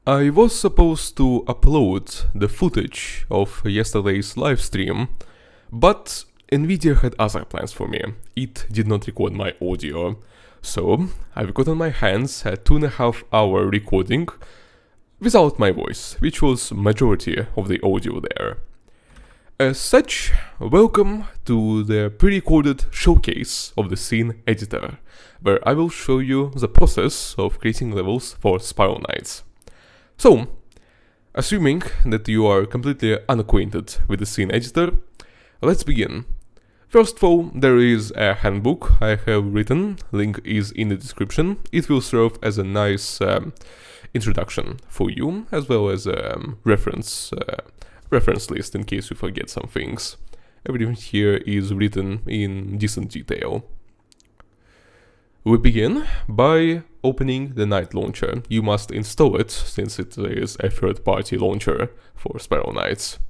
I was supposed to upload the footage of yesterday's livestream, but Nvidia had other plans for me. It did not record my audio. So, I've got on my hands a 2.5 hour recording without my voice, which was majority of the audio there. As such, welcome to the pre-recorded showcase of the scene editor, where I will show you the process of creating levels for Spiral Knights. So, assuming that you are completely unacquainted with the scene editor, let's begin. First of all, there is a handbook I have written, link is in the description. It will serve as a nice introduction for you, as well as a reference list in case you forget some things. Everything here is written in decent detail. We begin by opening the Knight launcher. You must install it since it is a third-party launcher for Spiral Knights.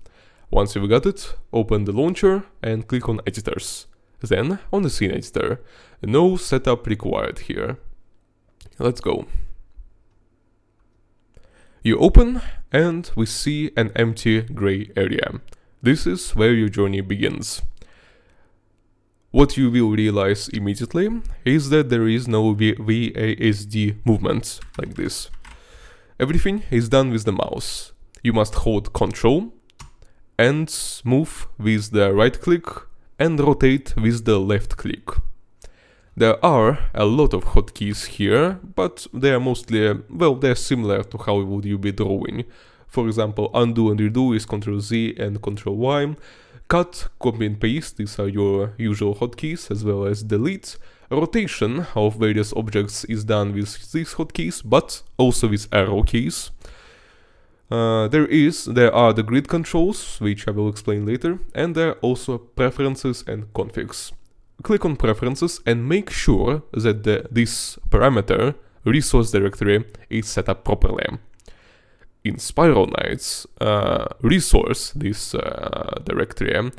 Once you've got it, open the launcher and click on Editors. Then on the scene editor. No setup required here. Let's go. You open and we see an empty gray area. This is where your journey begins. What you will realize immediately is that there is no WASD movement like this. Everything is done with the mouse. You must hold Ctrl and move with the right click and rotate with the left click. There are a lot of hotkeys here, but they are mostly, they're similar to how would you be drawing. For example, undo and redo is Ctrl Z and Ctrl Y. Cut, copy and paste, these are your usual hotkeys, as well as delete. Rotation of various objects is done with these hotkeys, but also with arrow keys. There are the grid controls, which I will explain later, and there are also preferences and configs. Click on preferences and make sure that this parameter, resource directory, is set up properly. In Spiral Knights, resource, this directory,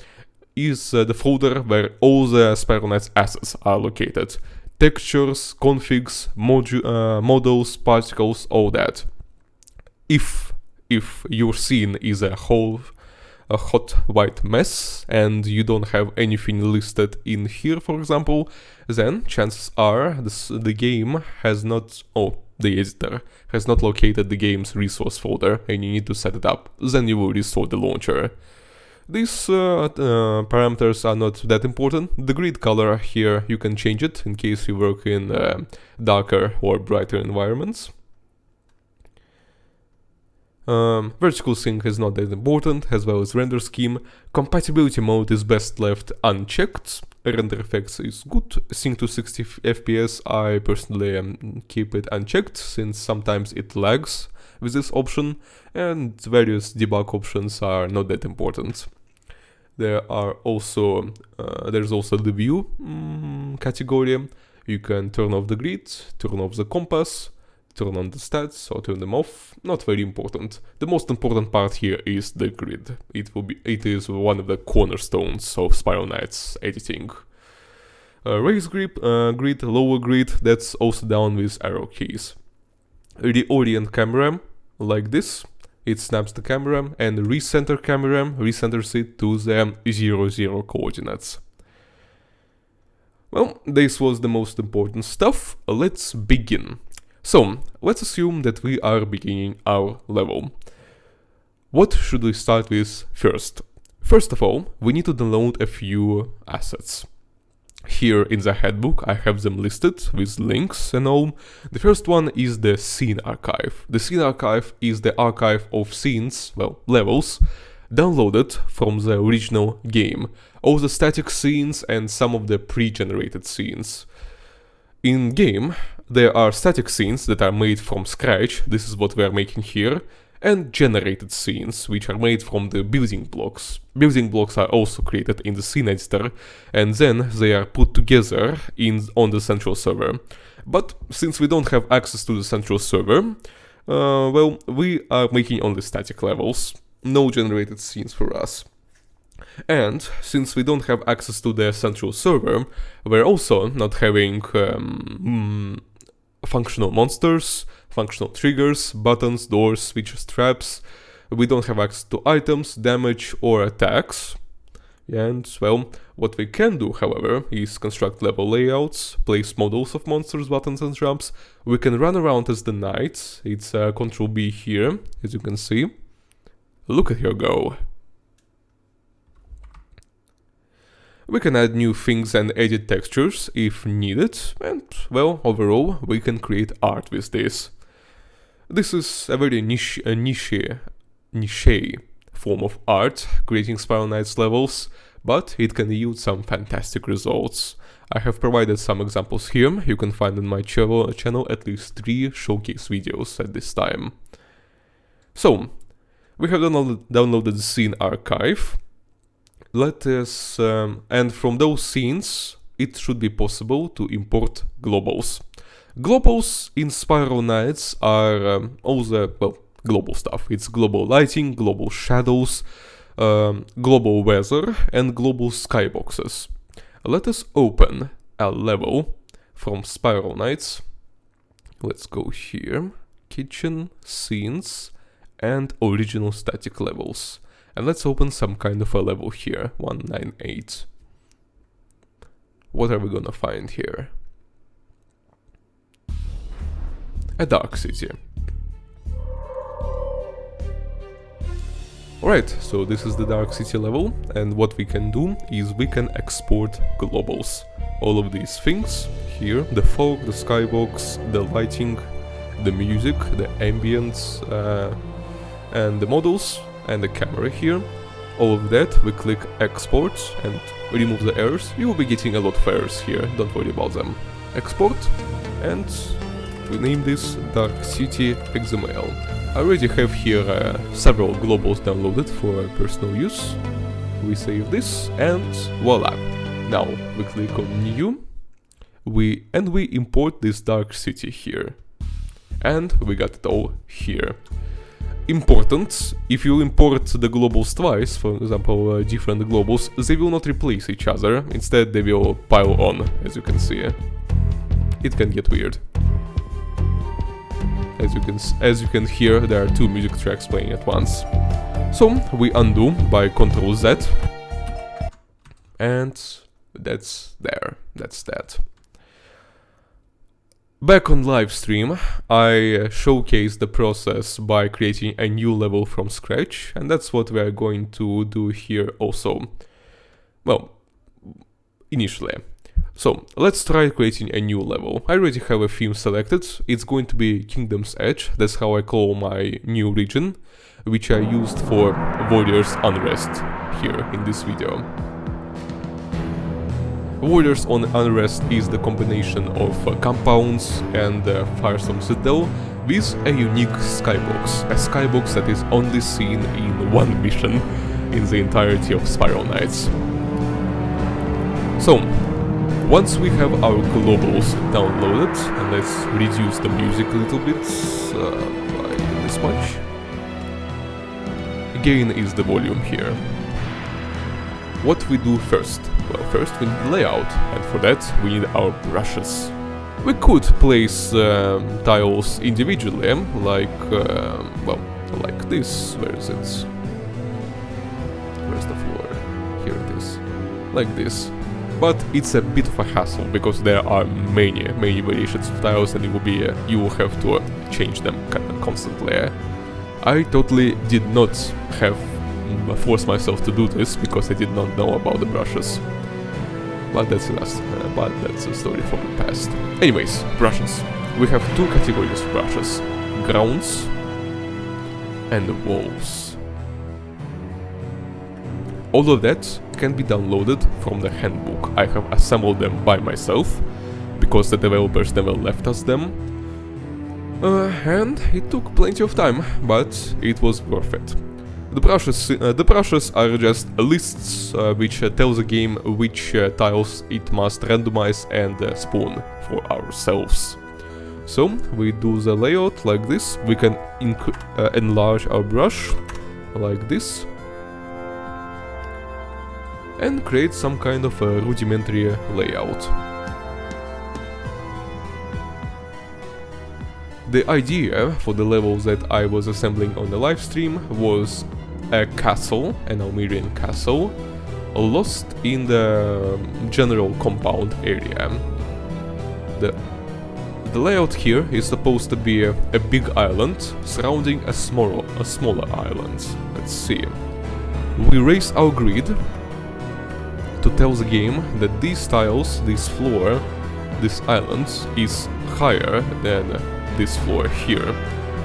is the folder where all the Spiral Knights assets are located. Textures, configs, models, particles, all that. If your scene is a hot white mess and you don't have anything listed in here, for example, then chances are the game has not, the editor has not located the game's resource folder and you need to set it up. Then you will restore the launcher. These parameters are not that important. The grid color here, you can change it in case you work in darker or brighter environments. Vertical sync is not that important, as well as render scheme. Compatibility mode is best left unchecked. Render effects is good. Sync to 60 FPS, I personally keep it unchecked, since sometimes it lags with this option, and various debug options are not that important. There's also the view category. You can turn off the grid, turn off the compass, turn on the stats or turn them off. Not very important. The most important part here is the grid. It is one of the cornerstones of Spiral Knights editing. Raise grid, lower grid, that's also done with arrow keys. Reorient camera, like this. It snaps the camera, and recenter camera recenters it to the 0, coordinates. Well, this was the most important stuff. Let's begin. So, let's assume that we are beginning our level. What should we start with first? First of all, we need to download a few assets. Here in the handbook I have them listed with links and all. The first one is the scene archive. The scene archive is the archive of scenes, levels, downloaded from the original game. All the static scenes and some of the pre-generated scenes. In game, there are static scenes that are made from scratch, this is what we are making here, and generated scenes, which are made from the building blocks. Building blocks are also created in the scene editor, and then they are put together on the central server. But since we don't have access to the central server, we are making only static levels, no generated scenes for us. And since we don't have access to the central server, we're also not having functional monsters, functional triggers, buttons, doors, switches, traps. We don't have access to items, damage, or attacks. And, well, what we can do, however, is construct level layouts, place models of monsters, buttons, and traps. We can run around as the knight. It's Control B here, as you can see. Look at her go. We can add new things and edit textures if needed, and, well, overall, we can create art with this. This is a very niche form of art, creating Spiral Knights levels, but it can yield some fantastic results. I have provided some examples here. You can find in my channel at least 3 showcase videos at this time. So, we have downloaded the scene archive. Let us, and from those scenes, it should be possible to import globals. Globals in Spiral Knights are all the, well, global stuff. It's global lighting, global shadows, global weather, and global skyboxes. Let us open a level from Spiral Knights. Let's go here, kitchen, scenes, and original static levels. And let's open some kind of a level here, 198. What are we gonna find here? A dark city. Alright, so this is the dark city level, and what we can do is we can export globals. All of these things here, the fog, the skybox, the lighting, the music, the ambience, and the models, and the camera here. All of that, we click export and remove the errors. You will be getting a lot of errors here, don't worry about them. Export, and we name this Dark City XML. I already have here several globals downloaded for personal use. We save this, and voila. Now we click on new, we import this Dark City here. And we got it all here. Important, if you import the globals twice, for example different globals, they will not replace each other, instead they will pile on, as you can see. It can get weird. As you can hear, there are 2 music tracks playing at once. So we undo by Ctrl Z, and that's that. Back on live stream, I showcased the process by creating a new level from scratch, and that's what we are going to do here also. Well, initially. So, let's try creating a new level. I already have a theme selected. It's going to be Kingdom's Edge, that's how I call my new region, which I used for Warriors Unrest here in this video. Warriors on Unrest is the combination of compounds and Firestorm Citadel with a unique skybox. A skybox that is only seen in one mission in the entirety of Spiral Knights. So, once we have our globals downloaded, and let's reduce the music a little bit by this much. Gain is the volume here. What we do first? Well, first we need layout, and for that we need our brushes. We could place tiles individually, like, well, like this. Where is it? Where's the floor? Here it is. Like this. But it's a bit of a hassle, because there are many variations of tiles, and you will have to change them constantly. I totally did not have force myself to do this because I did not know about the brushes. But that's a story from the past. Anyways, brushes. We have 2 categories of brushes: grounds and walls. All of that can be downloaded from the handbook. I have assembled them by myself because the developers never left us them. And it took plenty of time, but it was worth it. The brushes are just lists which tell the game which tiles it must randomize and spawn for ourselves. So we do the layout like this. We can enlarge our brush like this and create some kind of a rudimentary layout. the idea for the levels that I was assembling on the live stream was a castle, an Almerian castle, lost in the general compound area. The layout here is supposed to be a big island surrounding a smaller island. Let's see. We raise our grid to tell the game that these tiles, this floor, this island is higher than this floor here.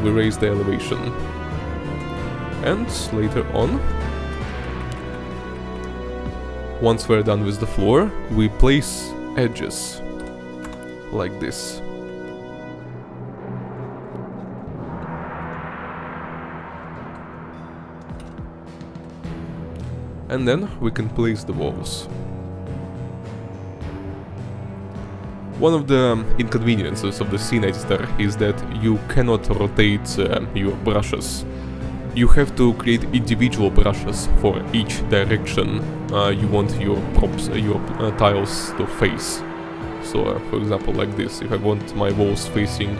We raise the elevation. And later on, once we're done with the floor, we place edges like this. And then we can place the walls. One of the inconveniences of the scene editor is that you cannot rotate your brushes. You have to create individual brushes for each direction you want your props, your tiles to face. So, for example, like this. If I want my walls facing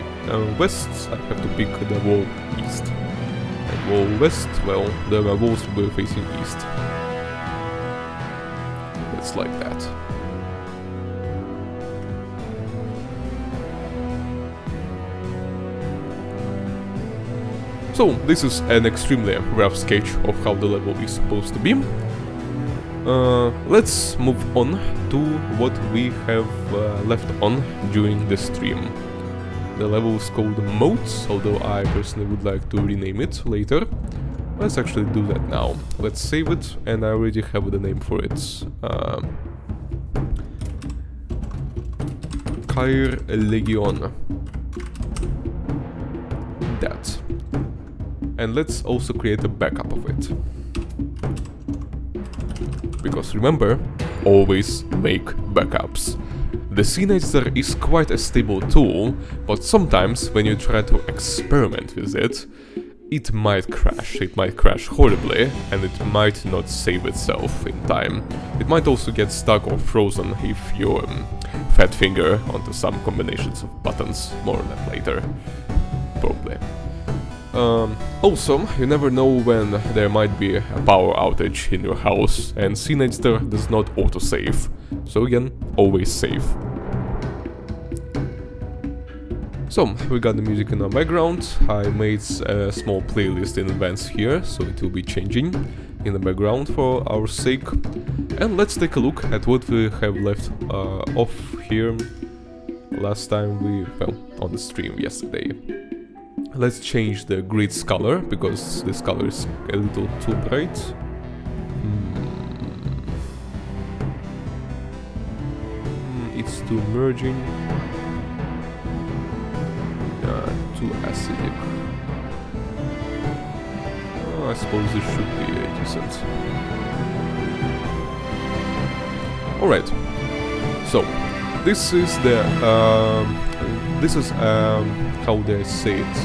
west, I have to pick the wall east. And wall west, well, the walls will be facing east. It's like that. So, this is an extremely rough sketch of how the level is supposed to be. Let's move on to what we have left on during the stream. The level is called Moats, although I personally would like to rename it later. Let's actually do that now. Let's save it, and I already have the name for it. Cair Legion. That. And let's also create a backup of it. Because remember, always make backups. The scene editor is quite a stable tool, but sometimes when you try to experiment with it, it might crash horribly, and it might not save itself in time. It might also get stuck or frozen if you fat finger onto some combinations of buttons. More on that later, probably. Also, you never know when there might be a power outage in your house, and scene editor does not autosave. So again, always save. So, we got the music in our background. I made a small playlist in advance here, so it will be changing in the background for our sake. And let's take a look at what we have left off here last time on the stream yesterday. Let's change the grid's color, because this color is a little too bright. It's too merging. Too acidic. I suppose this should be decent. Alright. So, this is the how they say it.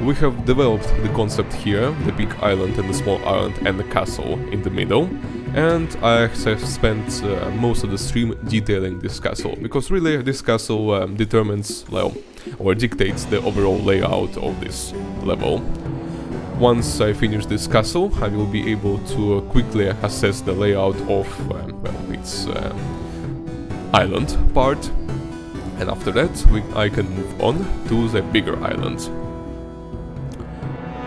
We have developed the concept here, the big island and the small island and the castle in the middle, and I have spent most of the stream detailing this castle, because really this castle determines, well, or dictates the overall layout of this level. Once I finish this castle, I will be able to quickly assess the layout of its island part, and after that I can move on to the bigger island.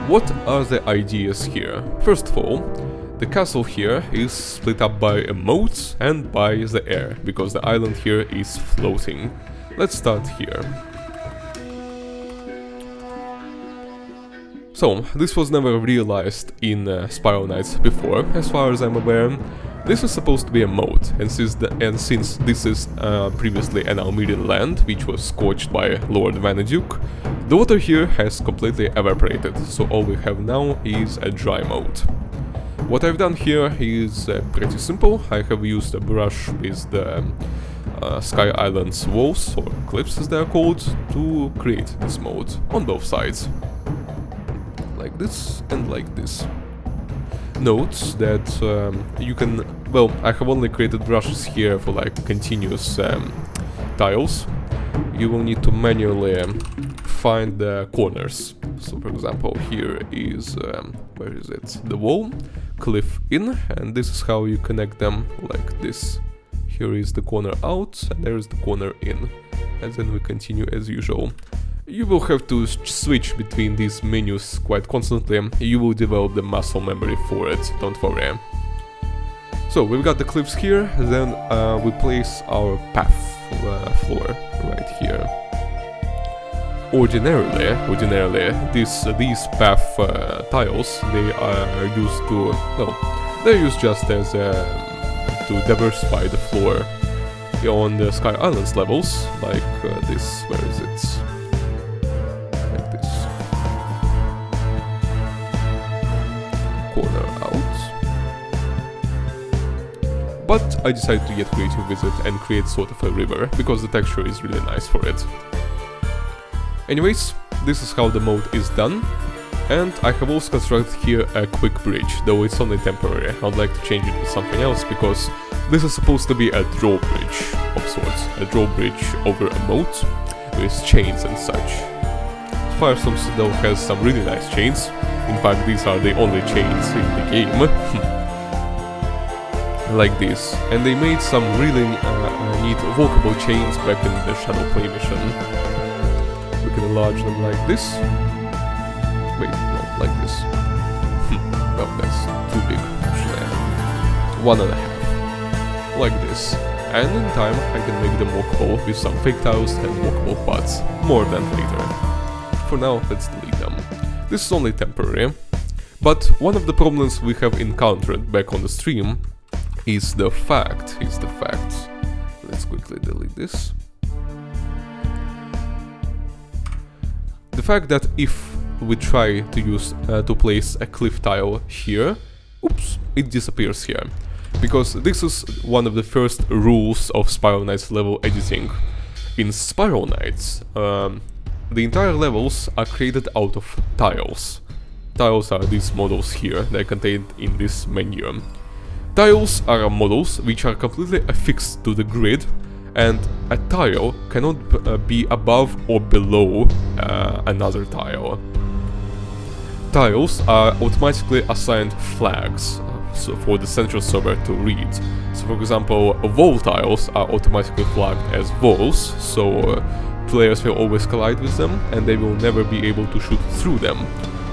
What are the ideas here? First of all, the castle here is split up by a moat and by the air, because the island here is floating. Let's start here. So, this was never realized in Spiral Knights before, as far as I'm aware. This is supposed to be a moat, and since this is previously an Almerian land, which was scorched by Lord Vanaduke, the water here has completely evaporated, so all we have now is a dry moat. What I've done here is pretty simple. I have used a brush with the Sky Island's walls, or cliffs as they are called, to create this moat on both sides. Like this and like this. Note that you can, well, I have only created brushes here for like continuous tiles. You will need to manually find the corners. So for example, here is, where is it? The wall, cliff in, and this is how you connect them, like this. Here is the corner out, and there is the corner in. And then we continue as usual. You will have to switch between these menus quite constantly. You will develop the muscle memory for it, don't worry. So we've got the cliffs here, then we place our path floor right here. Ordinarily, these path tiles, they are used to, well, they're used just as to diversify the floor on the Sky Islands levels, like this, where is it? Like this. Corner out. But I decided to get creative with it and create sort of a river, because the texture is really nice for it. Anyways, this is how the mode is done, and I have also constructed here a quick bridge, though it's only temporary. I would like to change it to something else, because this is supposed to be a drawbridge of sorts, a drawbridge over a moat with chains and such. Firestorm though has some really nice chains. In fact, these are the only chains in the game. Like this. And they made some really neat walkable chains back in the Shadow Play mission. We can enlarge them like this. Wait, no, like this. Well, that's too big, actually. 1.5. Like this. And in time, I can make them walkable with some fake tiles and walkable paths. More than later. For now, let's delete them. This is only temporary. But one of the problems we have encountered back on the stream is the fact. Let's quickly delete this. The fact that if we try to use to place a cliff tile here, oops, it disappears here. Because this is one of the first rules of Spiral Knights level editing. In Spiral Knights, the entire levels are created out of tiles. Tiles are these models here, they're contained in this menu. Tiles are models which are completely affixed to the grid, and a tile cannot be above or below another tile. Tiles are automatically assigned flags so for the central server to read. So for example, wall tiles are automatically flagged as walls, so players will always collide with them and they will never be able to shoot through them.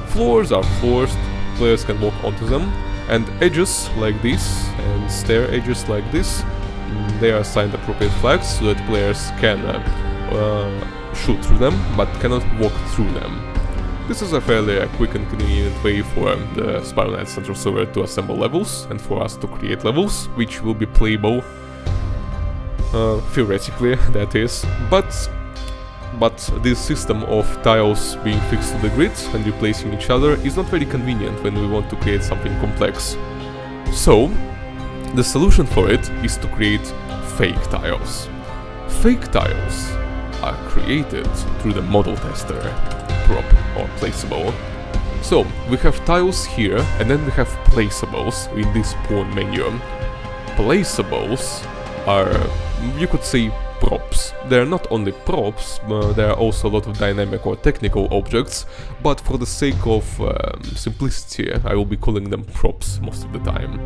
Floors are floors, players can walk onto them, and edges like this, and stair edges like this, they are assigned appropriate flags so that players can shoot through them, but cannot walk through them. This is a fairly quick and convenient way for the Spiral Knights Central Server to assemble levels, and for us to create levels, which will be playable, theoretically, that is, but this system of tiles being fixed to the grid and replacing each other is not very convenient when we want to create something complex. So, the solution for it is to create fake tiles. Fake tiles are created through the model tester prop or placeable. So, we have tiles here, and then we have placeables in this pawn menu. Placeables are, you could say, props. They are not only props, there are also a lot of dynamic or technical objects, but for the sake of simplicity, I will be calling them props most of the time.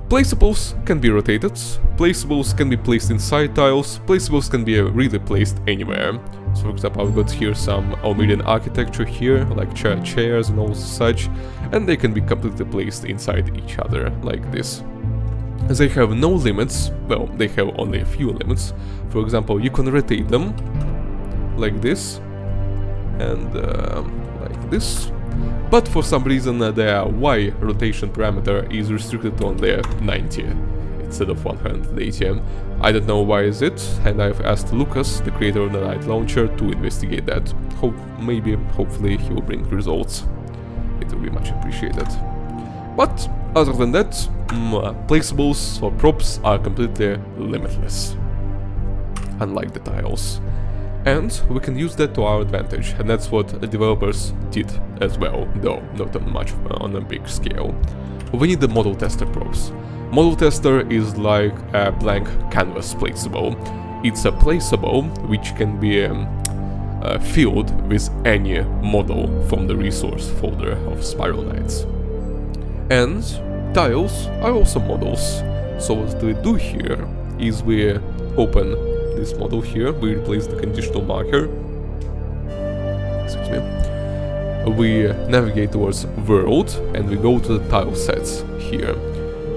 Placeables can be rotated, placeables can be placed inside tiles, placeables can be really placed anywhere. So for example, I've got here some Almerian architecture here, like chairs and all such, and they can be completely placed inside each other, like this. They have no limits, well, they have only a few limits. For example, you can rotate them, like this, and like this. But for some reason their Y rotation parameter is restricted to only 90 instead of 180. I don't know why is it, and I've asked Lucas, the creator of the Night Launcher, to investigate that. Hopefully he will bring results. It will be much appreciated. But other than that, placeables or props are completely limitless, unlike the tiles. And we can use that to our advantage, and that's what the developers did as well, though not on a big scale. We need the model tester props. Model tester is like a blank canvas placeable. It's a placeable which can be filled with any model from the resource folder of Spiral Knights. And tiles are also models. So what we do here is we open this model here, we replace the conditional marker, excuse me, we navigate towards world and we go to the tile sets here.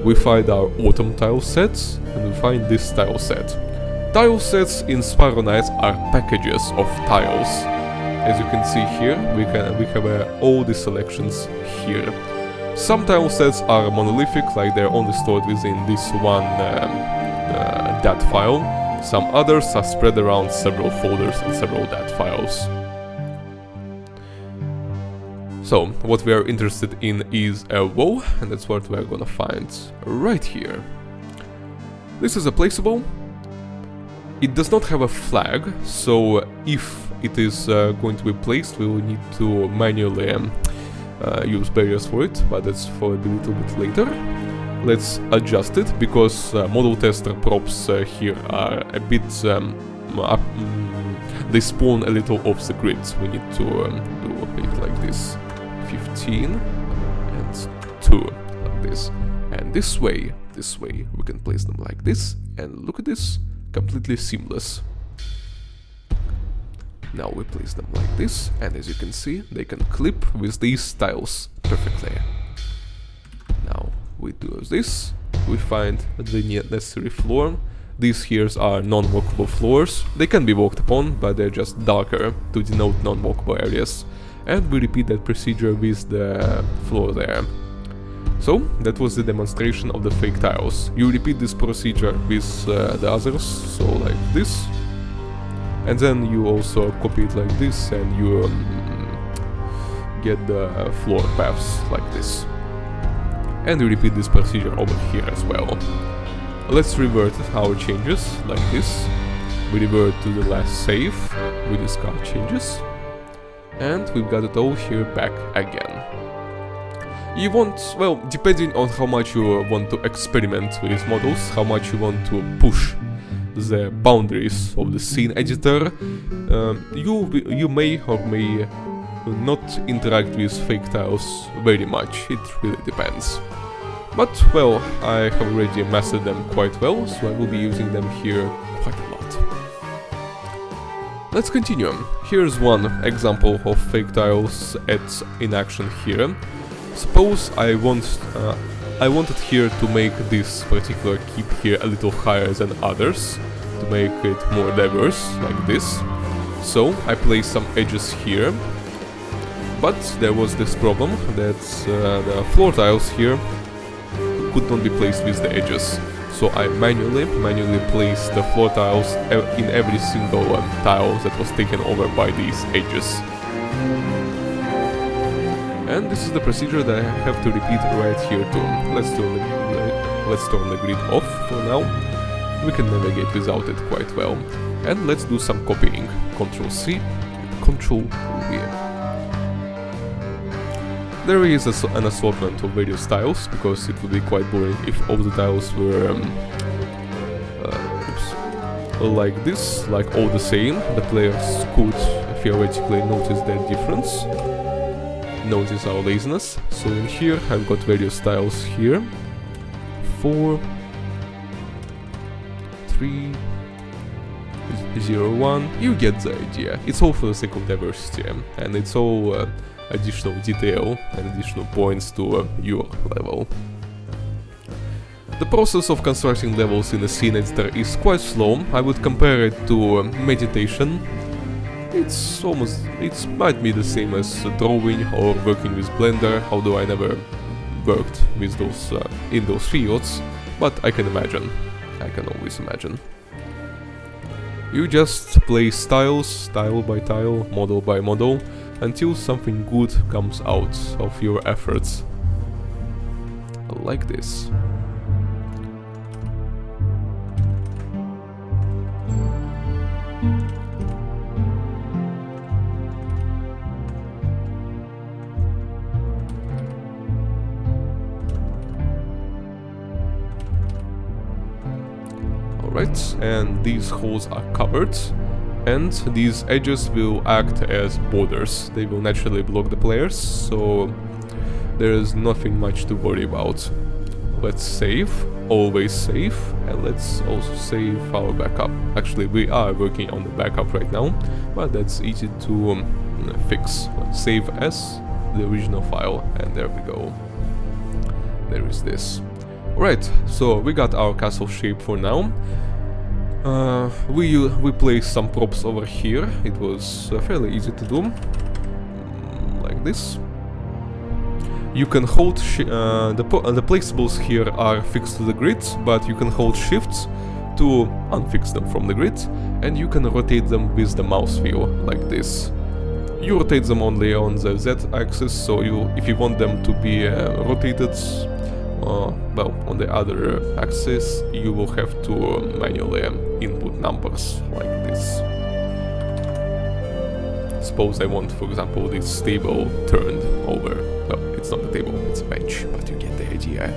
We find our autumn tile sets and we find this tile set. Tile sets in Spiral Knights are packages of tiles. As you can see here, we have all the selections here. Some tile sets are monolithic, like they're only stored within this one DAT file. Some others are spread around several folders and several DAT files. So, what we are interested in is a wall, and that's what we're gonna find right here. This is a placeable. It does not have a flag, so if it is going to be placed, we will need to manually use barriers for it, but that's for a little bit later. Let's adjust it, because model tester props here are a bit... they spawn a little off the grid. We need to do it like this. 15 and 2, like this. And this way we can place them like this, and look at this, completely seamless. Now we place them like this, and as you can see, they can clip with these tiles perfectly. Now we do this, we find the necessary floor. These here are non-walkable floors. They can be walked upon, but they're just darker to denote non-walkable areas. And we repeat that procedure with the floor there. So, that was the demonstration of the fake tiles. You repeat this procedure with the others, so like this. And then you also copy it like this, and you get the floor paths like this. And you repeat this procedure over here as well. Let's revert our changes like this. We revert to the last save, we discard changes. And we've got it all here back again. You want, well, depending on how much you want to experiment with models, how much you want to push the boundaries of the scene editor, you may or may not interact with fake tiles very much, it really depends. But, well, I have already mastered them quite well, so I will be using them here quite a lot. Let's continue. Here's one example of fake tiles in action here. Suppose I wanted here to make this particular keep here a little higher than others, to make it more diverse, like this. So I placed some edges here, but there was this problem that the floor tiles here could not be placed with the edges. So I manually placed the floor tiles in every single tile that was taken over by these edges. And this is the procedure that I have to repeat right here too. Let's turn the grid off for now. We can navigate without it quite well. And let's do some copying. Ctrl C, Ctrl V. There is an assortment of various tiles, because it would be quite boring if all the tiles were like this, like all the same. The players could theoretically notice that difference, notice our laziness. So in here I've got various tiles here. 4, 3, 0, 1. You get the idea. It's all for the sake of diversity, and it's all additional detail and additional points to your level. The process of constructing levels in the scene editor is quite slow. I would compare it to meditation. It might be the same as drawing or working with Blender, although I never worked with those in those fields, but I can imagine. I can always imagine. You just place tiles, tile by tile, model by model, until something good comes out of your efforts. Like this. Alright, and these holes are covered. and these edges will act as borders. They will naturally block the players, so there is nothing much to worry about. Let's save, always save, and let's also save our backup. Actually, we are working on the backup right now, but that's easy to fix. Let's save as the original file, and there we go. There is this. Alright, so we got our castle shape for now. We placed some props over here. It was fairly easy to do, like this. You can hold the placeables here are fixed to the grid, but you can hold shifts to unfix them from the grid, and you can rotate them with the mouse wheel like this. You rotate them only on the Z-axis, so if you want them to be rotated, well, on the other axis, you will have to manually input numbers like this. Suppose I want, for example, this table turned over. Well, it's not a table, it's a bench, but you get the idea.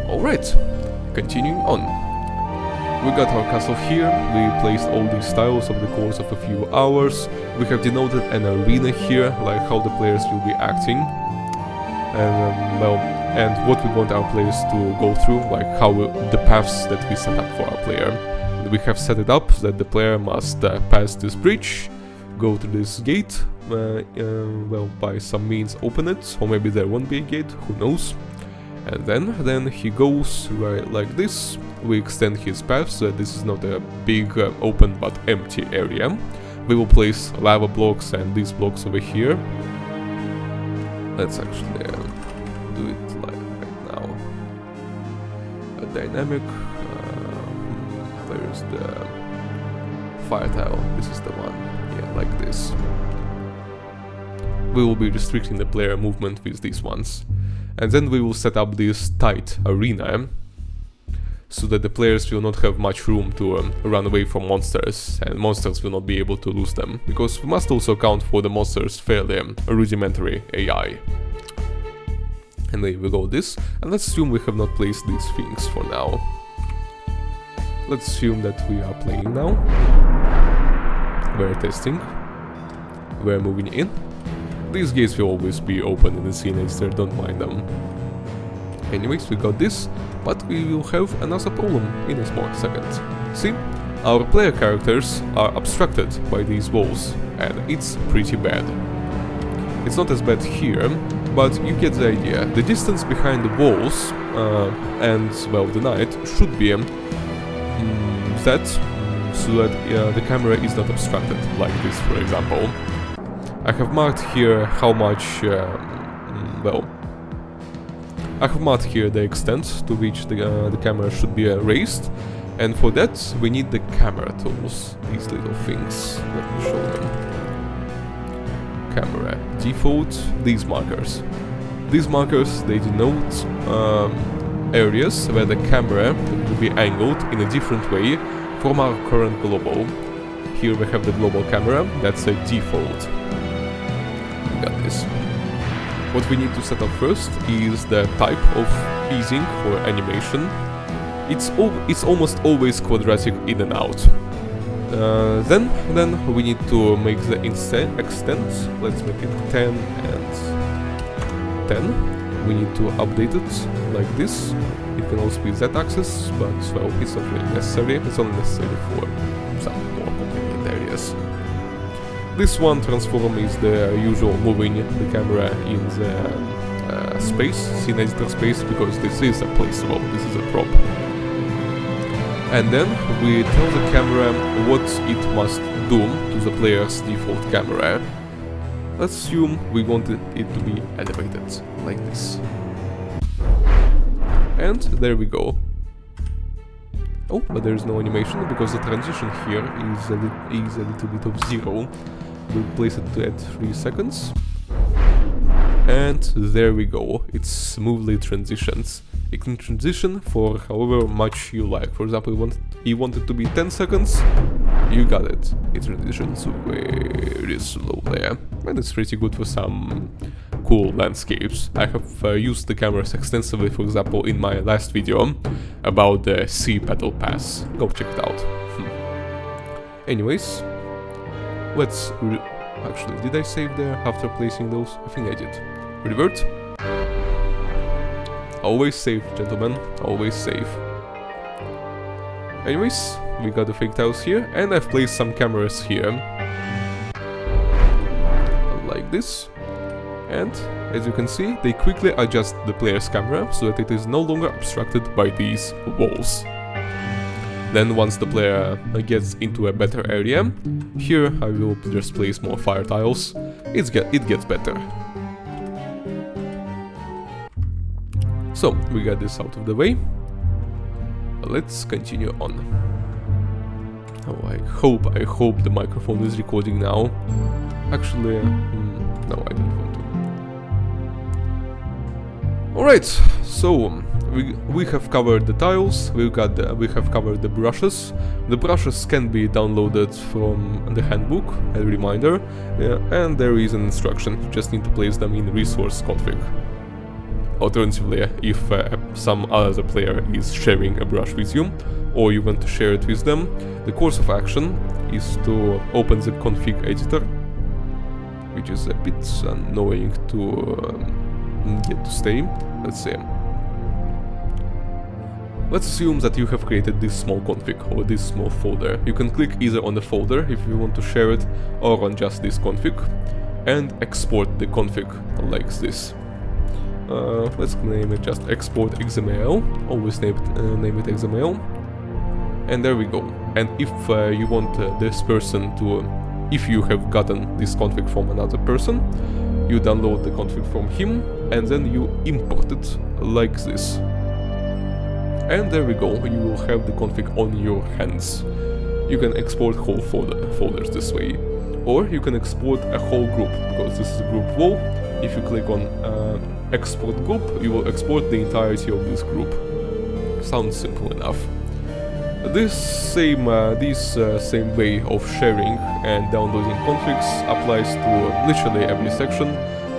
Alright, continuing on. We got our castle here, we placed all these tiles over the course of a few hours. We have denoted an arena here, like how the players will be acting. Well, and what we want our players to go through, like how the paths that we set up for our player. We have set it up that the player must pass this bridge, go to this gate, well, by some means open it, or maybe there won't be a gate, who knows. And then he goes right like this. We extend his path so that this is not a big open but empty area. We will place lava blocks and these blocks over here. Let's actually do it like right now. A dynamic. Where is the fire tile? This is the one. Yeah, like this. We will be restricting the player movement with these ones. And then we will set up this tight arena so that the players will not have much room to run away from monsters, and monsters will not be able to lose them, because we must also account for the monsters' fairly rudimentary AI. And there we go this, and let's assume we have not placed these things for now. Let's assume that we are playing now. We're testing. We're moving in. These gates will always be open in the scene editor, don't mind them. Anyways, we got this, but we will have another problem in a small second. See, our player characters are obstructed by these walls, and it's pretty bad. It's not as bad here, but you get the idea. The distance behind the walls and, well, the night should be set so that the camera is not obstructed, like this, for example. I have marked here how much, well, I have marked here the extent to which the camera should be raised, and for that we need the camera tools, these little things. Let me show them. Camera default, these markers. These markers, they denote areas where the camera will be angled in a different way from our current global. Here we have the global camera, that's a default. We got this. What we need to set up first is the type of easing or animation. It's almost always quadratic in and out. Then we need to make the extent. Let's make it 10 and 10. We need to update it like this. It can also be Z-axis, but well, it's not really necessary. It's only necessary for some more complicated areas. This one transform is the usual moving the camera in the space, scene editor space, because this is a placeable, this is a prop. And then we tell the camera what it must do to the player's default camera. Let's assume we want it to be elevated, like this. And there we go. Oh, but there is no animation, because the transition here is a little bit of 0. We'll place it at 3 seconds. And there we go, it smoothly transitions. It can transition for however much you like. For example, you want it to be 10 seconds, you got it. It transitions very slowly. And it's pretty good for some cool landscapes. I have used the cameras extensively, for example, in my last video about the sea petal pass. Go check it out. Anyways, let's... Actually, did I save there after placing those? I think I did. Revert. Always safe, gentlemen. Always safe. Anyways, we got the fake tiles here, and I've placed some cameras here. Like this. And, as you can see, they quickly adjust the player's camera so that it is no longer obstructed by these walls. Then once the player gets into a better area, here I will just place more fire tiles. It gets better. So, we got this out of the way. Let's continue on. Oh, I hope the microphone is recording now. Actually, no, I don't want to. Alright, so we have covered the tiles, we have covered the brushes. The brushes can be downloaded from the handbook, a reminder, and there is an instruction, you just need to place them in resource config. Alternatively, if some other player is sharing a brush with you, or you want to share it with them, the course of action is to open the config editor, which is a bit annoying to get to stay. Let's see. Let's assume that you have created this small config or this small folder. You can click either on the folder if you want to share it, or on just this config, and export the config like this. Let's name it just export XML, always name it XML, and there we go. And if you want this person to, if you have gotten this config from another person, you download the config from him, and then you import it like this. And there we go, you will have the config on your hands. You can export whole folders this way, or you can export a whole group, because this is a group wall. If you click on export group, you will export the entirety of this group. Sounds simple enough. This same way of sharing and downloading configs applies to literally every section,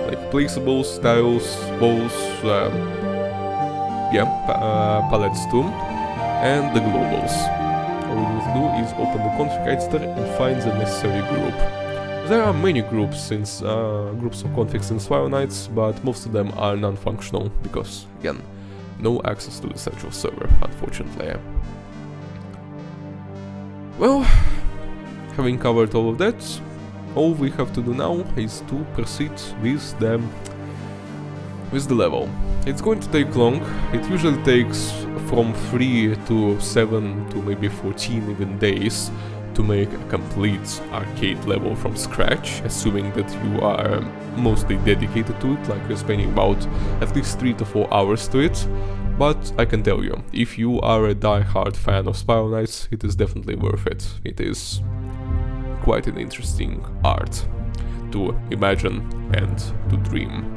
like placeables, tiles, walls, palettes too, and the globals. All you need to do is open the config editor and find the necessary group. There are many groups of configs in Spiral Knights, but most of them are non-functional because, again, no access to the central server, unfortunately. Well, having covered all of that, all we have to do now is to proceed with the level. It's going to take long. It usually takes from 3 to 7 to maybe 14 even days to make a complete arcade level from scratch, assuming that you are mostly dedicated to it, like you're spending about at least 3 to 4 hours to it. But I can tell you, if you are a die-hard fan of Spiral Knights, it is definitely worth it. It is quite an interesting art to imagine and to dream.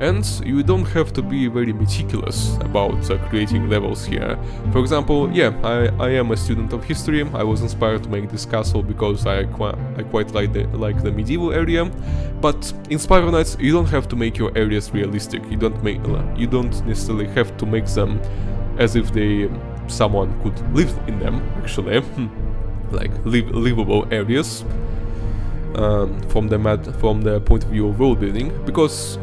And you don't have to be very meticulous about creating levels here. For example, yeah, I am a student of history. I was inspired to make this castle because I quite like the medieval area. But in Spiral Knights, you don't have to make your areas realistic. You don't necessarily have to make them as if someone could live in them, actually, like livable areas from the point of view of world building, because.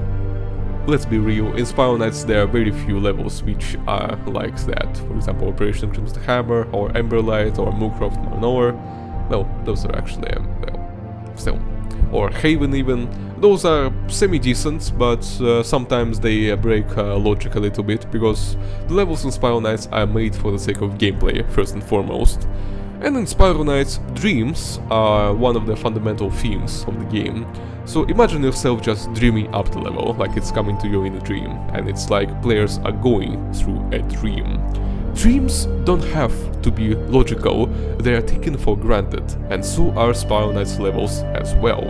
Let's be real, in Spiral Knights there are very few levels which are like that. For example, Operation Crimson Hammer, or Emberlight, or Moorcroft Manor. Well, those are actually, still. Or Haven even. Those are semi-decent, but sometimes they break logic a little bit, because the levels in Spiral Knights are made for the sake of gameplay, first and foremost. And in Spiral Knights, dreams are one of the fundamental themes of the game. So imagine yourself just dreaming up the level, like it's coming to you in a dream, and it's like players are going through a dream. Dreams don't have to be logical, they are taken for granted, and so are Spiral Knights levels as well.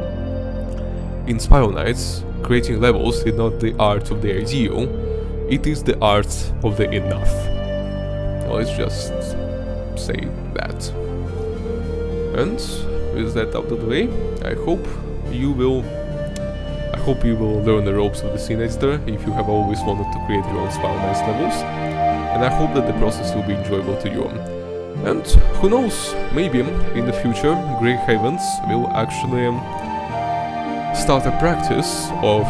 In Spiral Knights, creating levels is not the art of the ideal, it is the art of the enough. Let's just say that. And with that out of the way, I hope you will learn the ropes of the scene editor if you have always wanted to create your own Spiral Knights levels, and I hope that the process will be enjoyable to you. And who knows, maybe in the future Grey Havens will actually start a practice of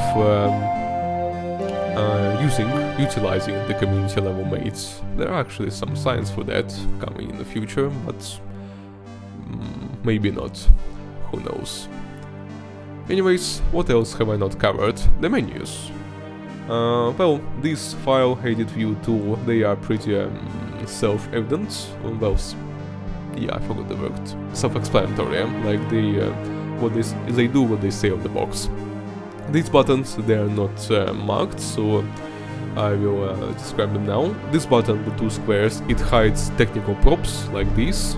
utilizing the community level mates. There are actually some signs for that coming in the future, but maybe not. Who knows? Anyways, what else have I not covered? The menus. Well, this file edit view tool, they are pretty self-evident. Well, yeah, I forgot the word. Self-explanatory. Like they do what they say on the box. These buttons, they are not marked, so I will describe them now. This button, the two squares, it hides technical props like this.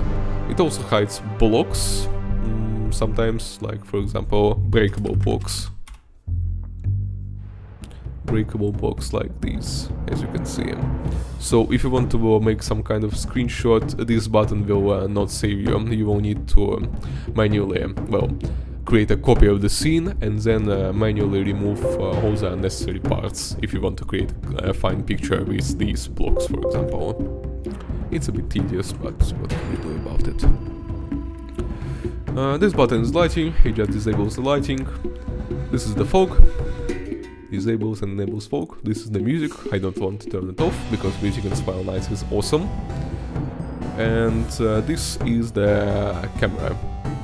It also hides blocks, sometimes, like for example, breakable blocks. Breakable blocks like these, as you can see. So if you want to make some kind of screenshot, this button will not save you. You will need to manually, well, create a copy of the scene and then manually remove all the unnecessary parts if you want to create a fine picture with these blocks, for example. It's a bit tedious, but what can we do about it? This button is lighting, it just disables the lighting. This is the fog, disables and enables fog. This is the music, I don't want to turn it off because Music in Spiral Nights is awesome. And this is the camera.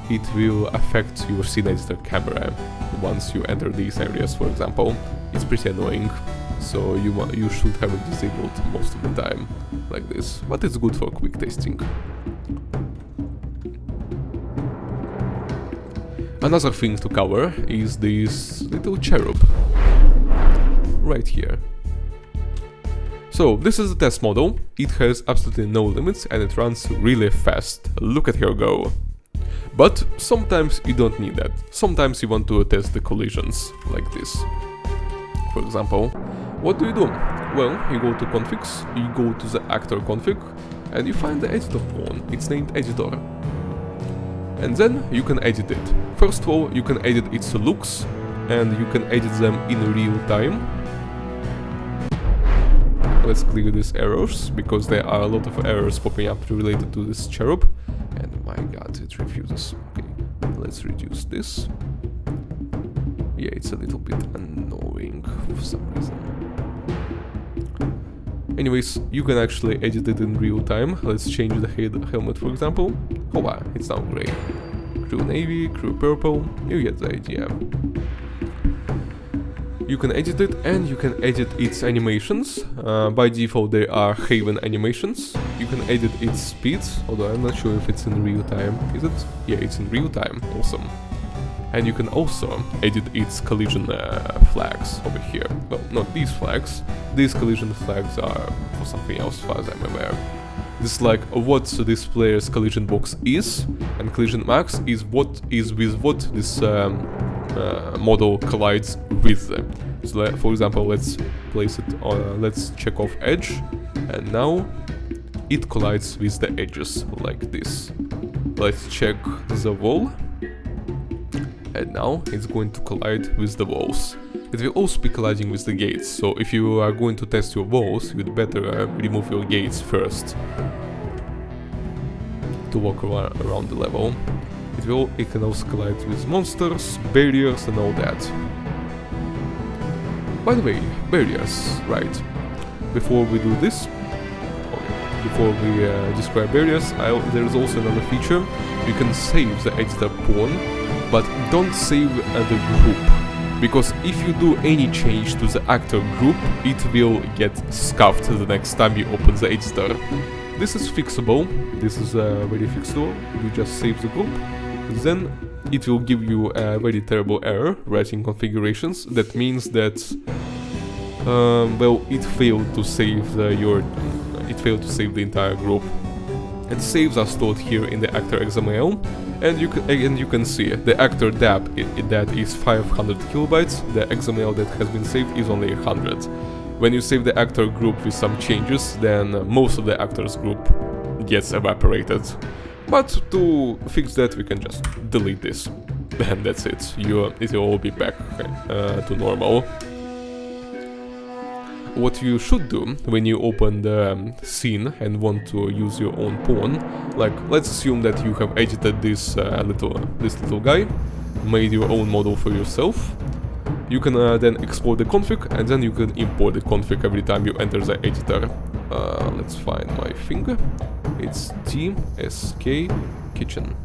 It will affect your scene editor camera once you enter these areas, for example. It's pretty annoying, so you should have it disabled most of the time, like this. But it's good for quick testing. Another thing to cover is this little cherub right here. So this is a test model. It has absolutely no limits and it runs really fast. Look at her go. But sometimes you don't need that. Sometimes you want to test the collisions, like this. For example, what do? Well, you go to configs, you go to the actor config, and you find the editor pawn. It's named editor. And then you can edit it. First of all, you can edit its looks, and you can edit them in real time. Let's clear these errors, because there are a lot of errors popping up related to this cherub. And my god, it refuses. Okay, let's reduce this. Yeah, it's a little bit annoying for some reason. Anyways, you can actually edit it in real time. Let's change the helmet, for example. Oh wow, it's now grey. Crew navy, crew purple, you get the idea. You can edit it and you can edit its animations. By default they are Haven animations. You can edit its speed, although I'm not sure if it's in real time. Is it? Yeah, it's in real time. Awesome. And you can also edit its collision flags over here. Well, not these flags. These collision flags are for something else, as far as I'm aware. This is like what this player's collision box is, and collision max is what is with what this model collides with. So for example, let's place it on, let's check off edge, and now it collides with the edges like this. Let's check the wall, and now it's going to collide with the walls. It will also be colliding with the gates, so if you are going to test your walls, you'd better remove your gates first to walk around the level. It can also collide with monsters, barriers and all that. By the way, barriers, right. Before we do this, before we describe barriers, there is also another feature. You can save the editor pawn, but don't save the group. Because if you do any change to the actor group, it will get scuffed the next time you open the editor. This is fixable, this is very fixable. You just save the group, then it will give you a very terrible error writing configurations. That means that well, it failed to save the entire group. And saves are stored here in the actor XML, and you can see the actor DAP that is 500 kilobytes. The XML that has been saved is only 100. When you save the actor group with some changes, then most of the actors group gets evaporated. But to fix that, we can just delete this, and that's it. It will all be back to normal. what you should do when you open the scene and want to use your own pawn, like let's assume that you have edited this little guy, made your own model for yourself. You can then export the config, and then you can import the config every time you enter the editor. Let's find my finger. It's TSK kitchen.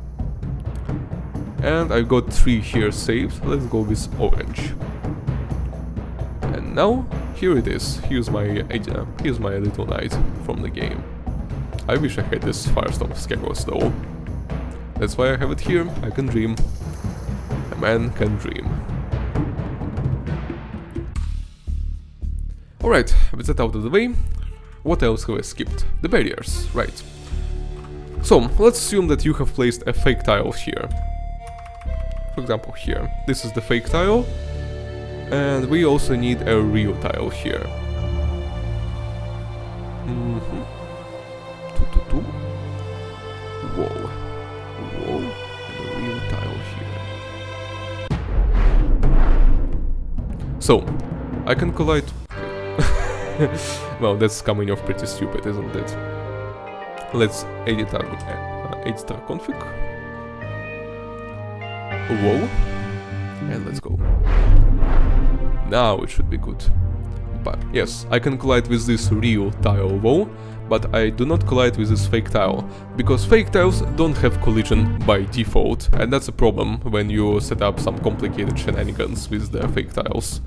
And I've got 3 here saved. Let's go with orange. And now, here it is. Here's my little knight from the game. I wish I had this Firestorm Scarecrows though. That's why I have it here. I can dream. A man can dream. Alright, with that out of the way, what else have I skipped? The barriers, right. So, let's assume that you have placed a fake tile here. For example, here. This is the fake tile, and we also need a real tile here. Whoa. And a real tile here. So, I can collide... Well, that's coming off pretty stupid, isn't it? Let's edit our config. Whoa. And let's go. Now it should be good. But yes, I can collide with this real tile wall, but I do not collide with this fake tile, because fake tiles don't have collision by default, and that's a problem when you set up some complicated shenanigans with the fake tiles.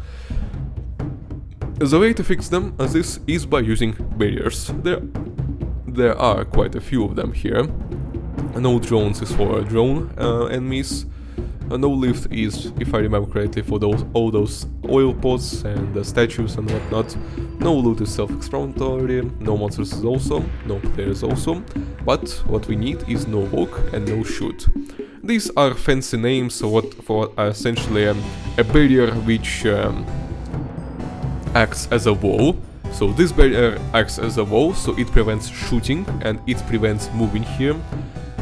The way to fix them this is by using barriers. There are quite a few of them here. No drones is for drone enemies. No lift is, if I remember correctly, for all those oil pots and the statues and whatnot. No loot is self-explanatory. No monsters is also. No players also. But what we need is no walk and no shoot. These are fancy names for essentially a barrier which acts as a wall. So this barrier acts as a wall, so it prevents shooting and it prevents moving here,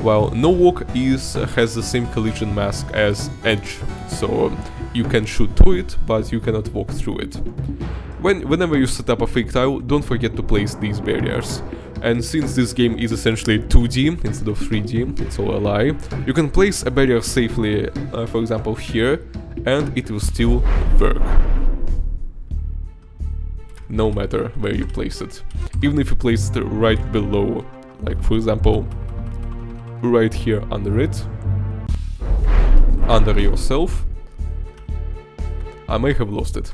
while no walk has the same collision mask as edge, so you can shoot through it, but you cannot walk through it. Whenever you set up a fake tile, don't forget to place these barriers. And since this game is essentially 2D instead of 3D, it's all a lie, you can place a barrier safely, for example here, and it will still work. No matter where you place it. Even if you place it right below, like for example, right here under it, under yourself, I may have lost it.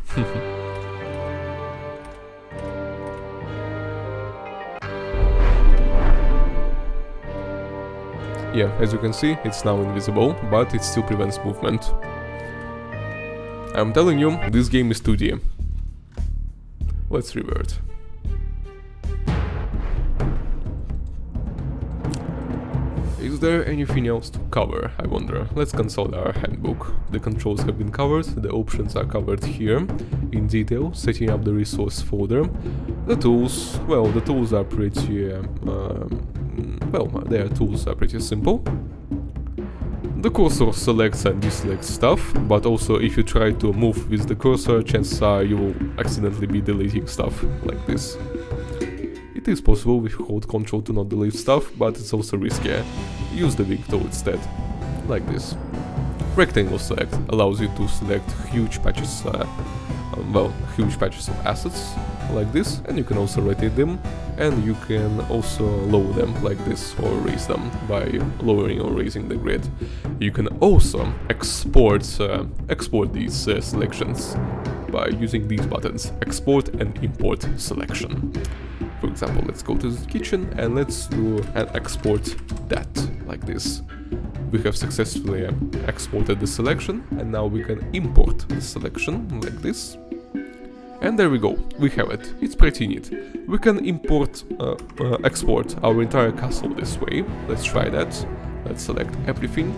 Yeah, as you can see, it's now invisible, but it still prevents movement. I'm telling you, this game is 2D. Let's revert. Is there anything else to cover, I wonder? Let's consult our handbook. The controls have been covered, the options are covered here in detail, setting up the resource folder. The tools, well, the tools are pretty, their tools are pretty simple. The cursor selects and deselects stuff, but also if you try to move with the cursor, chances are you will accidentally be deleting stuff like this. It is possible with hold Ctrl to not delete stuff, but it's also riskier. Use the big toe instead, like this. Rectangle select allows you to select huge patches, huge patches of assets, like this, and you can also rotate them, and you can also lower them like this, or raise them by lowering or raising the grid. You can also export these selections by using these buttons, export and import selection. For example, let's go to the kitchen and let's do and export that like this. We have successfully exported the selection, and now we can import the selection like this. And there we go, we have it. It's pretty neat. We can export our entire castle this way. Let's try that. Let's select everything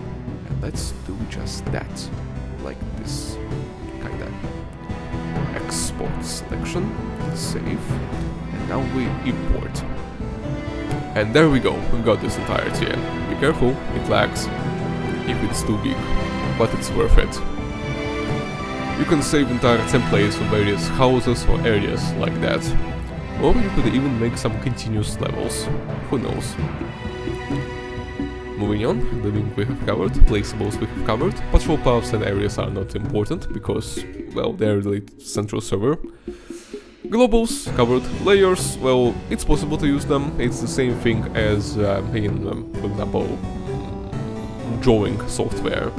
and let's do just that, like this, kinda. Export selection, save, and now we import. And there we go, we've got this entirety. Be careful, it lags if it's too big, but it's worth it. You can save entire templates for various houses or areas like that. Or you could even make some continuous levels. Who knows? Moving on, living we have covered, placeables we have covered, patrol paths and areas are not important because, well, they're related to central server. Globals covered, layers, well, it's possible to use them, it's the same thing as in, for example, drawing software.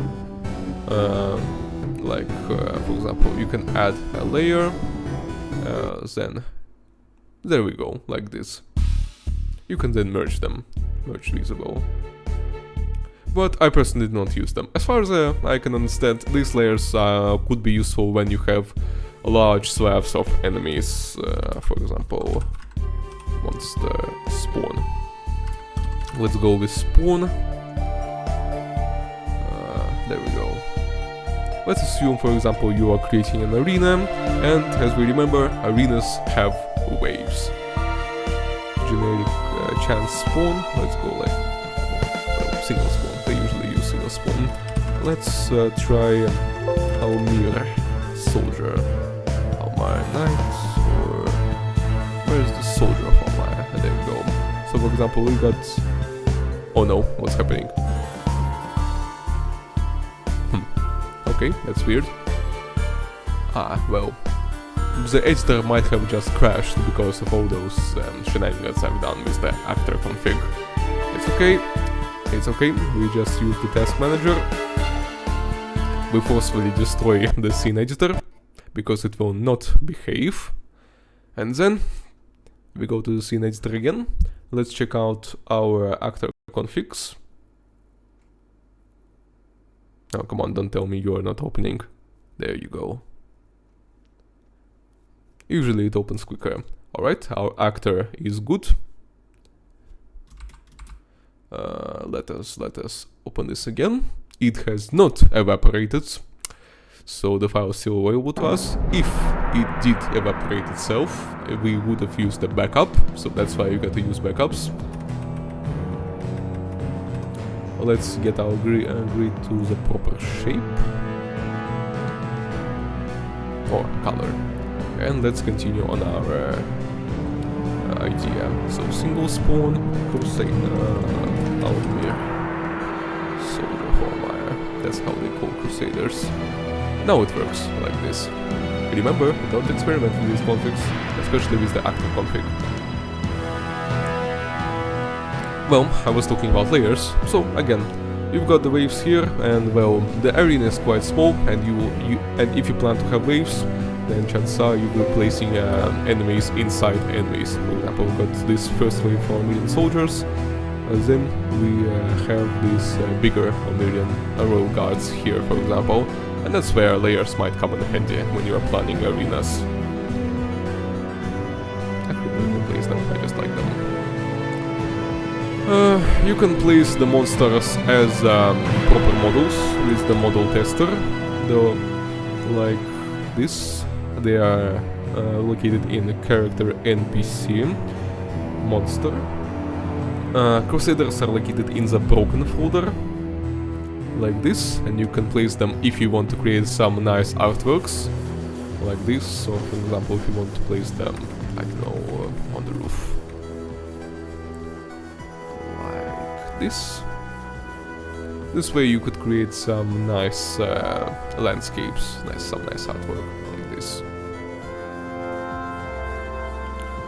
For example, you can add a layer, then there we go, like this. You can then merge them, merge visible. But I personally did not use them. As far as I can understand, these layers could be useful when you have large swaths of enemies, for example, monster spawn. Let's go with spawn. There we go. Let's assume, for example, you are creating an arena, and as we remember, arenas have waves. Generic chance spawn, let's go like single spawn, they usually use single spawn. Let's try Almir soldier, Almir knight, or where is the soldier of Almir? There we go. So for example, we got, oh no, what's happening? Okay, that's weird. Ah, well, the editor might have just crashed because of all those shenanigans I've done with the actor config. It's okay, it's okay, we just use the task manager. We forcefully destroy the scene editor, because it will not behave. And then, we go to the scene editor again. Let's check out our actor configs. Oh, come on, don't tell me you are not opening. There you go. Usually it opens quicker. Alright, our actor is good. Let us open this again. It has not evaporated, so the file is still available to us. If it did evaporate itself, we would have used a backup, so that's why you got to use backups. Let's get our grid to the proper shape or color, and let's continue on our idea. So single spawn, Crusader, Almir, Soldier Hormire. That's how they call Crusaders. Now it works like this. Remember, don't experiment with these configs, especially with the active config. Well, I was talking about layers, so again, you've got the waves here, and well, the arena is quite small, and and if you plan to have waves, then chances are you'll be placing enemies inside enemies. For example, we've got this first wave for Armenian soldiers, then we have these bigger Armenian royal guards here, for example, and that's where layers might come in handy when you are planning arenas. I couldn't place them, I just like them. You can place the monsters as proper models with the model tester, though, like this. They are located in the character NPC monster. Crusaders are located in the broken folder, like this, and you can place them if you want to create some nice artworks, like this, or for example if you want to place them, I don't know, on the roof. This way you could create some nice landscapes, some nice artwork like this.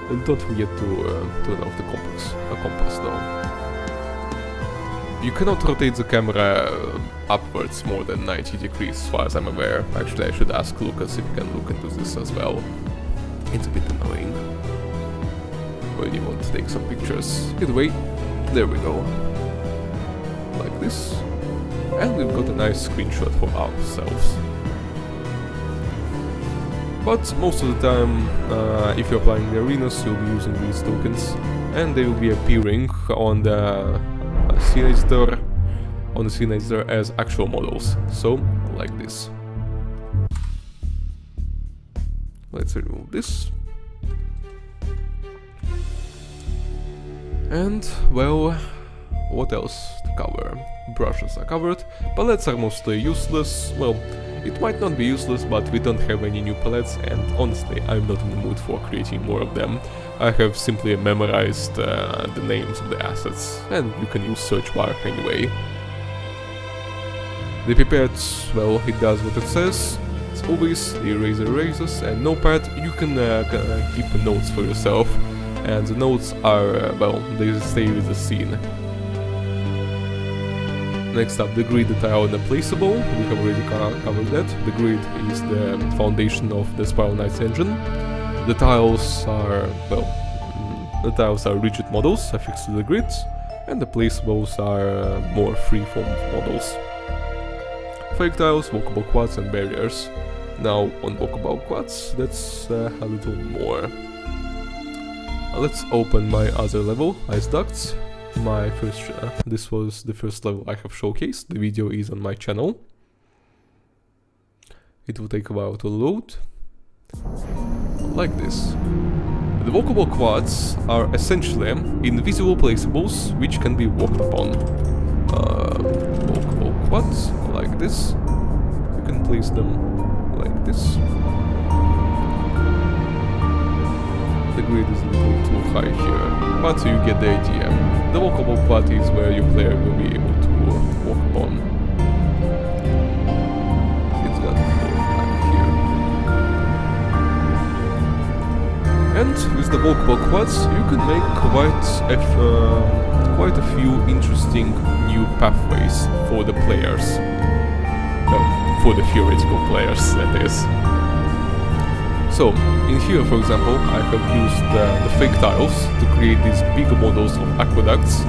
And don't forget to turn off the compass though. You cannot rotate the camera upwards more than 90 degrees as far as I'm aware. Actually, I should ask Lucas if he can look into this as well. It's a bit annoying when you want to take some pictures. Either way, there we go. Like this, and we've got a nice screenshot for ourselves. But most of the time, if you're playing the arenas, you'll be using these tokens, and they will be appearing on the scene editor as actual models. So, like this. Let's remove this. And well, what else to cover? Brushes are covered, palettes are mostly useless. Well, It might not be useless, but we don't have any new palettes, and honestly, I'm not in the mood for creating more of them. I have simply memorized the names of the assets, and you can use search bar anyway. The pipette, well, it does what it says. As always, the eraser erases, and notepad, you can keep notes for yourself, and the notes are, well, they stay with the scene. Next up, the grid, the tile, and the placeable. We have already covered that. The grid is the foundation of the Spiral Knights engine. The tiles are, well, the tiles are rigid models affixed to the grids, and the placeables are more free-form models. Fake tiles, walkable quads, and barriers. Now, on walkable quads, that's a little more. Let's open my other level, Ice Ducts. This was the first level I have showcased. The video is on my channel. It will take a while to load. Like this. The walkable quads are essentially invisible placeables which can be walked upon. Walkable quads, like this. You can place them like this. The grid is a little too high here, but you get the idea. The walkable quad is where your player will be able to walk upon. It's got to go like here. And with the walkable quads, you can make quite a few interesting new pathways for the players. Well, for the theoretical players, that is. So, in here, for example, I have used the fake tiles to create these big models of aqueducts.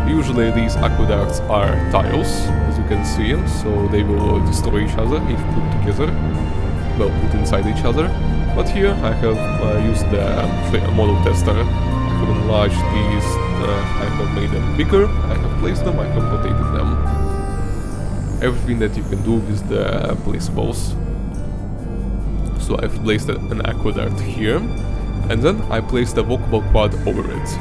Usually these aqueducts are tiles, as you can see, so they will destroy each other if put together, well, put inside each other. But here I have used the model tester. I have enlarged these, I have made them bigger, I have placed them, I have rotated them. Everything that you can do with the placeables. So I've placed an aqueduct here, and then I placed a walkable quad over it.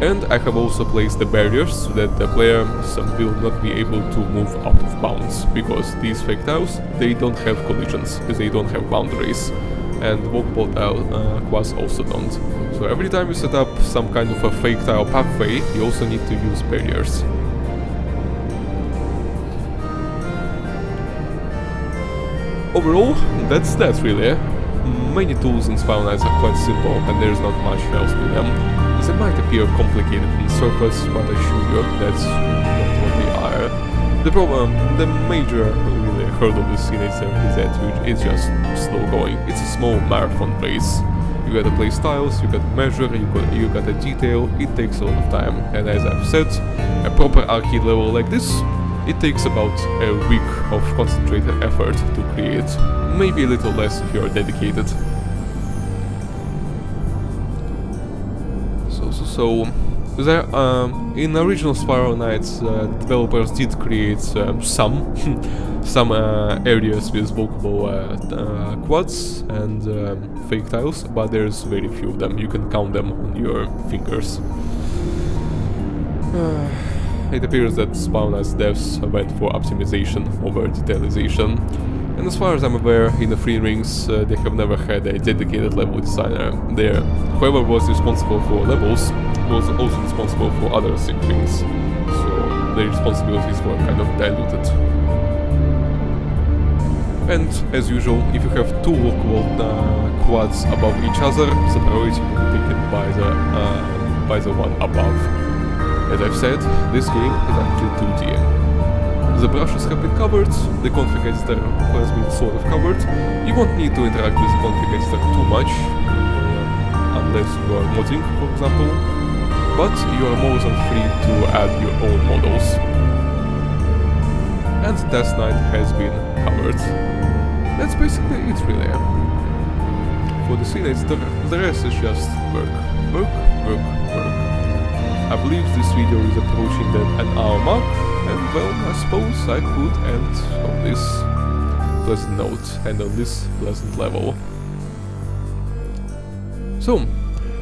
And I have also placed the barriers so that the players will not be able to move out of bounds, because these fake tiles, they don't have collisions, they don't have boundaries, and walkable quads also don't. So every time you set up some kind of a fake tile pathway, you also need to use barriers. Overall, that's that really. Many tools in Spiral Knights are quite simple and there's not much else to them. They might appear complicated on the surface, but I assure you that's not what they are. The major really hurdle with Sinacer is that it's just slow going. It's a small marathon race. You gotta place tiles, you gotta measure, you gotta detail, it takes a lot of time. And as I've said, a proper arcade level like this, it takes about a week of concentrated effort to create, maybe a little less if you are dedicated. So there, in original Spiral Knights, developers did create some areas with walkable quads and fake tiles, but there's very few of them. You can count them on your fingers. It appears that Spiral Knights devs went for optimization over detailization, and as far as I'm aware, in the free rings they have never had a dedicated level designer. Whoever was responsible for levels was also responsible for other things, so their responsibilities were kind of diluted. And as usual, if you have two walkable quads above each other, the priority will be taken by the one above. As I've said, this game is actually 2D. The brushes have been covered, the config editor has been sort of covered. You won't need to interact with the config editor too much, unless you are modding, for example, but you are more than free to add your own models. And Test Night has been covered. That's basically it really. For the scene editor, the rest is just work. Work, work, work. I believe this video is approaching the an hour mark, and well, I suppose I could end on this pleasant note and on this pleasant level. So,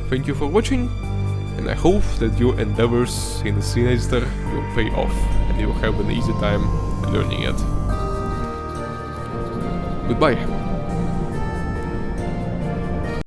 thank you for watching, and I hope that your endeavors in the scene editor will pay off and you will have an easy time learning it. Goodbye.